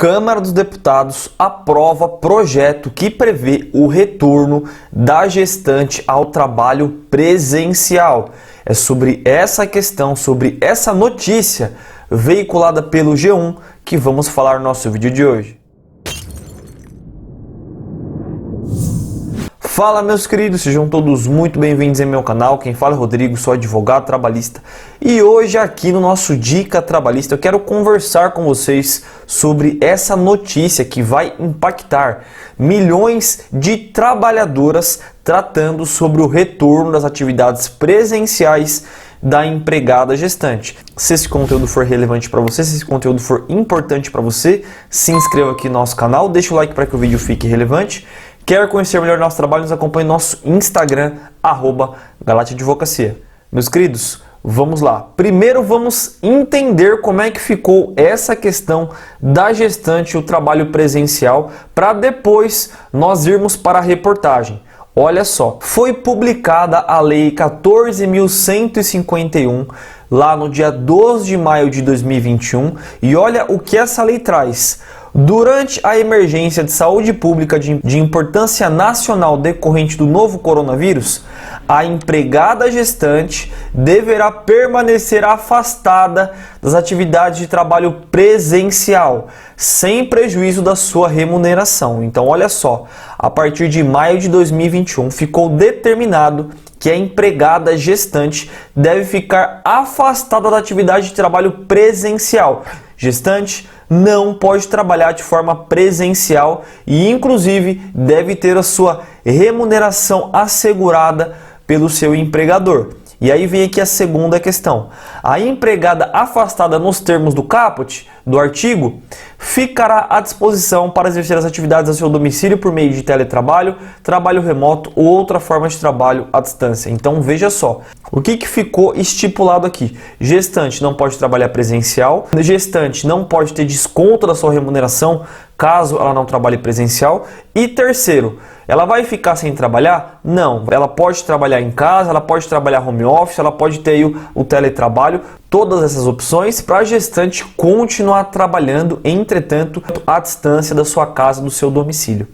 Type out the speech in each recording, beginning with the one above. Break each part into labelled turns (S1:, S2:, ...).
S1: Câmara dos Deputados aprova projeto que prevê o retorno da gestante ao trabalho presencial. É sobre essa questão, sobre essa notícia veiculada pelo G1 que vamos falar no nosso vídeo de hoje. Fala, meus queridos, sejam todos muito bem-vindos em meu canal. Quem fala é Rodrigo, sou advogado trabalhista e hoje aqui no nosso Dica Trabalhista eu quero conversar com vocês sobre essa notícia que vai impactar milhões de trabalhadoras, tratando sobre o retorno das atividades presenciais da empregada gestante. Se esse conteúdo for relevante para você, se esse conteúdo for importante para você, se inscreva aqui no nosso canal, deixa o like para que o vídeo fique relevante. Quer conhecer melhor nosso trabalho? Nos acompanhe no nosso Instagram, @galatiadvocacia. Meus queridos, vamos lá. Primeiro vamos entender como é que ficou essa questão da gestante e o trabalho presencial, para depois nós irmos para a reportagem. Olha só, foi publicada a Lei 14.151 lá no dia 12 de maio de 2021 e olha o que essa lei traz. Durante a emergência de saúde pública de importância nacional decorrente do novo coronavírus, a empregada gestante deverá permanecer afastada das atividades de trabalho presencial, sem prejuízo da sua remuneração. Então, olha só, a partir de maio de 2021 ficou determinado que a empregada gestante deve ficar afastada da atividade de trabalho presencial. Gestante não pode trabalhar de forma presencial e, inclusive, deve ter a sua remuneração assegurada pelo seu empregador. E aí vem aqui a segunda questão. A empregada afastada nos termos do caput, do artigo, ficará à disposição para exercer as atividades ao seu domicílio por meio de teletrabalho, trabalho remoto ou outra forma de trabalho à distância. Então veja só, o que ficou estipulado aqui? Gestante não pode trabalhar presencial, gestante não pode ter desconto da sua remuneração caso ela não trabalhe presencial. E terceiro, ela vai ficar sem trabalhar? Não, ela pode trabalhar em casa, ela pode trabalhar home office, ela pode ter aí o teletrabalho, todas essas opções para a gestante continuar trabalhando, entretanto, à distância da sua casa, do seu domicílio.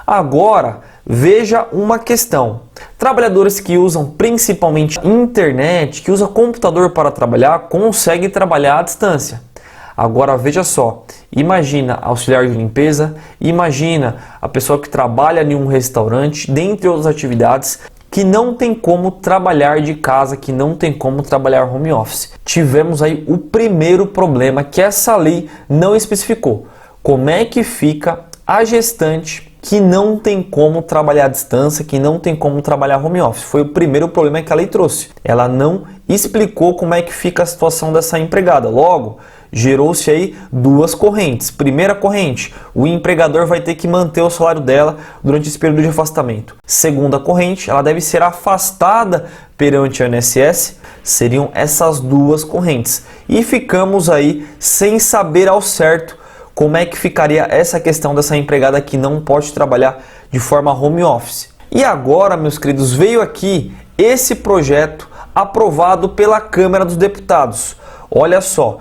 S1: Agora, veja uma questão. Trabalhadores que usam principalmente internet, que usam computador para trabalhar, conseguem trabalhar à distância. Agora veja só, imagina auxiliar de limpeza, imagina a pessoa que trabalha em um restaurante, dentre outras atividades, que não tem como trabalhar de casa, que não tem como trabalhar home office. Tivemos aí o primeiro problema que essa lei não especificou. Como é que fica a gestante que não tem como trabalhar à distância, que não tem como trabalhar home office? Foi o primeiro problema que a lei trouxe. Ela não explicou como é que fica a situação dessa empregada. Logo, gerou-se aí duas correntes. Primeira corrente, o empregador vai ter que manter o salário dela durante esse período de afastamento. Segunda corrente, ela deve ser afastada perante o INSS. Seriam essas duas correntes. E ficamos aí sem saber ao certo como é que ficaria essa questão dessa empregada que não pode trabalhar de forma home office. E agora, meus queridos, veio aqui esse projeto aprovado pela Câmara dos Deputados. Olha só,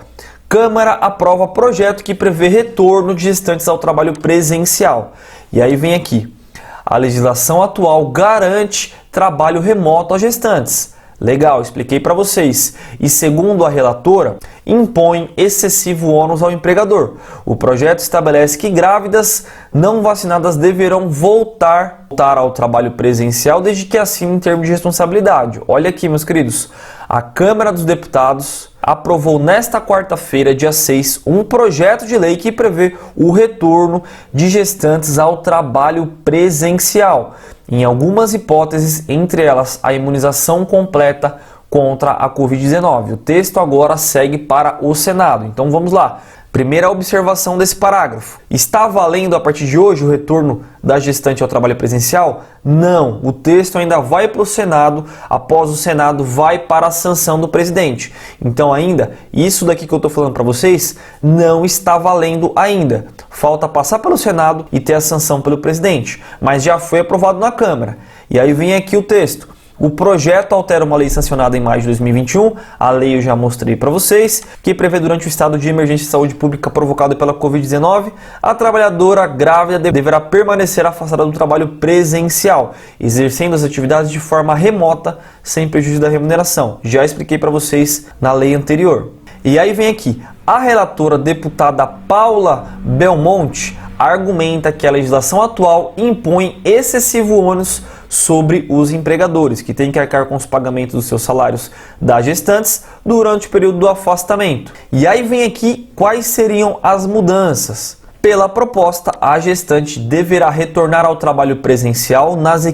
S1: Câmara aprova projeto que prevê retorno de gestantes ao trabalho presencial. E aí vem aqui, a legislação atual garante trabalho remoto às gestantes. Legal, expliquei para vocês. E segundo a relatora, impõe excessivo ônus ao empregador. O projeto estabelece que grávidas não vacinadas deverão voltar ao trabalho presencial desde que assinem termo de responsabilidade. Olha aqui, meus queridos, a Câmara dos Deputados aprovou nesta quarta-feira, dia 6, um projeto de lei que prevê o retorno de gestantes ao trabalho presencial. Em algumas hipóteses, entre elas a imunização completa contra a Covid-19. O texto agora segue para o Senado. Então vamos lá. Primeira observação desse parágrafo. Está valendo a partir de hoje o retorno da gestante ao trabalho presencial? Não. O texto ainda vai para o Senado. Após o Senado, vai para a sanção do presidente. Então ainda, isso daqui que eu estou falando para vocês não está valendo ainda. Falta passar pelo Senado e ter a sanção pelo presidente. Mas já foi aprovado na Câmara. E aí vem aqui o texto. O projeto altera uma lei sancionada em maio de 2021, a lei eu já mostrei para vocês, que prevê durante o estado de emergência de saúde pública provocado pela Covid-19, a trabalhadora grávida deverá permanecer afastada do trabalho presencial, exercendo as atividades de forma remota, sem prejuízo da remuneração. Já expliquei para vocês na lei anterior. E aí vem aqui, a relatora deputada Paula Belmonte argumenta que a legislação atual impõe excessivo ônus sobre os empregadores, que têm que arcar com os pagamentos dos seus salários das gestantes durante o período do afastamento. E aí vem aqui quais seriam as mudanças. Pela proposta, a gestante deverá retornar ao trabalho presencial nas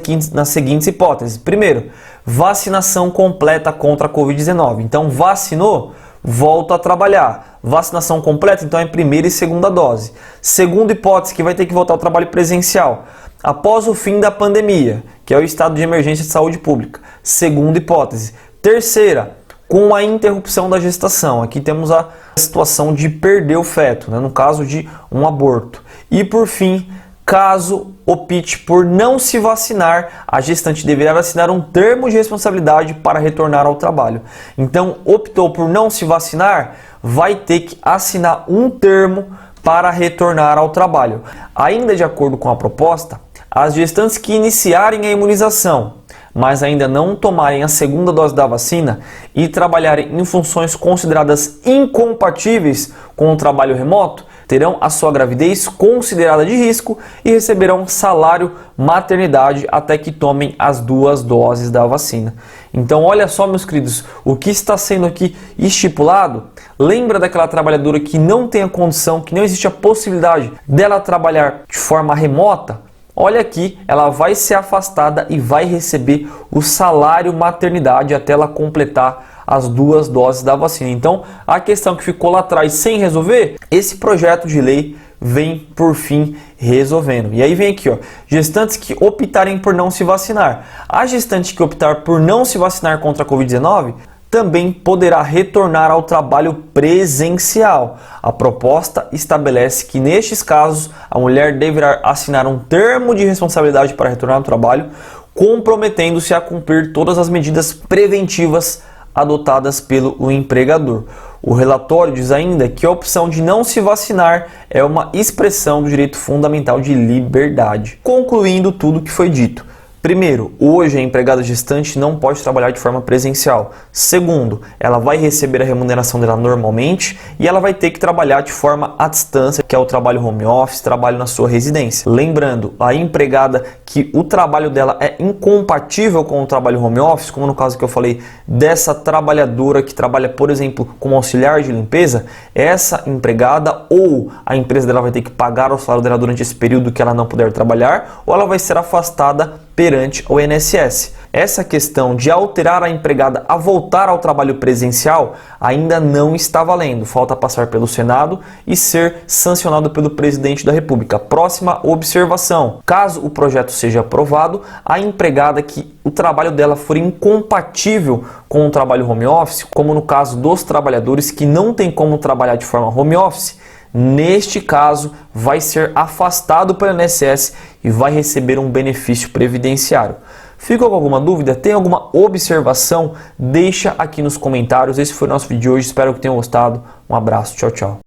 S1: seguintes hipóteses. Primeiro, vacinação completa contra a Covid-19. Então, vacinou, volta a trabalhar. Vacinação completa, então é primeira e segunda dose. Segunda hipótese, que vai ter que voltar ao trabalho presencial após o fim da pandemia, que é o estado de emergência de saúde pública. Segunda hipótese. Terceira, com a interrupção da gestação. Aqui temos a situação de perder o feto, no caso de um aborto. E por fim, caso opte por não se vacinar, a gestante deverá assinar um termo de responsabilidade para retornar ao trabalho. Então, optou por não se vacinar, vai ter que assinar um termo para retornar ao trabalho. Ainda de acordo com a proposta, as gestantes que iniciarem a imunização, mas ainda não tomarem a segunda dose da vacina e trabalharem em funções consideradas incompatíveis com o trabalho remoto, terão a sua gravidez considerada de risco e receberão salário maternidade até que tomem as 2 doses da vacina. Então olha só, meus queridos, o que está sendo aqui estipulado. Lembra daquela trabalhadora que não tem a condição, que não existe a possibilidade dela trabalhar de forma remota? Olha aqui, ela vai ser afastada e vai receber o salário maternidade até ela completar as 2 doses da vacina. Então, a questão que ficou lá atrás sem resolver, esse projeto de lei vem por fim resolvendo. E aí vem aqui, ó, gestantes que optarem por não se vacinar. A gestante que optar por não se vacinar contra a Covid-19 também poderá retornar ao trabalho presencial. A proposta estabelece que, nestes casos, a mulher deverá assinar um termo de responsabilidade para retornar ao trabalho, comprometendo-se a cumprir todas as medidas preventivas adotadas pelo empregador. O relatório diz ainda que a opção de não se vacinar é uma expressão do direito fundamental de liberdade. Concluindo tudo o que foi dito. Primeiro, hoje a empregada gestante não pode trabalhar de forma presencial. Segundo, ela vai receber a remuneração dela normalmente e ela vai ter que trabalhar de forma à distância, que é o trabalho home office, trabalho na sua residência. Lembrando, a empregada que o trabalho dela é incompatível com o trabalho home office, como no caso que eu falei dessa trabalhadora que trabalha, por exemplo, como auxiliar de limpeza, essa empregada ou a empresa dela vai ter que pagar o salário dela durante esse período que ela não puder trabalhar, ou ela vai ser afastada perante o INSS. Essa questão de alterar a empregada a voltar ao trabalho presencial ainda não está valendo. Falta passar pelo Senado e ser sancionado pelo presidente da República. Próxima observação: caso o projeto seja aprovado, a empregada que o trabalho dela for incompatível com o trabalho home office, como no caso dos trabalhadores que não tem como trabalhar de forma home office, neste caso vai ser afastado pelo INSS e vai receber um benefício previdenciário. Ficou com alguma dúvida? Tem alguma observação? Deixa aqui nos comentários. Esse foi o nosso vídeo de hoje. Espero que tenham gostado. Um abraço. Tchau, tchau.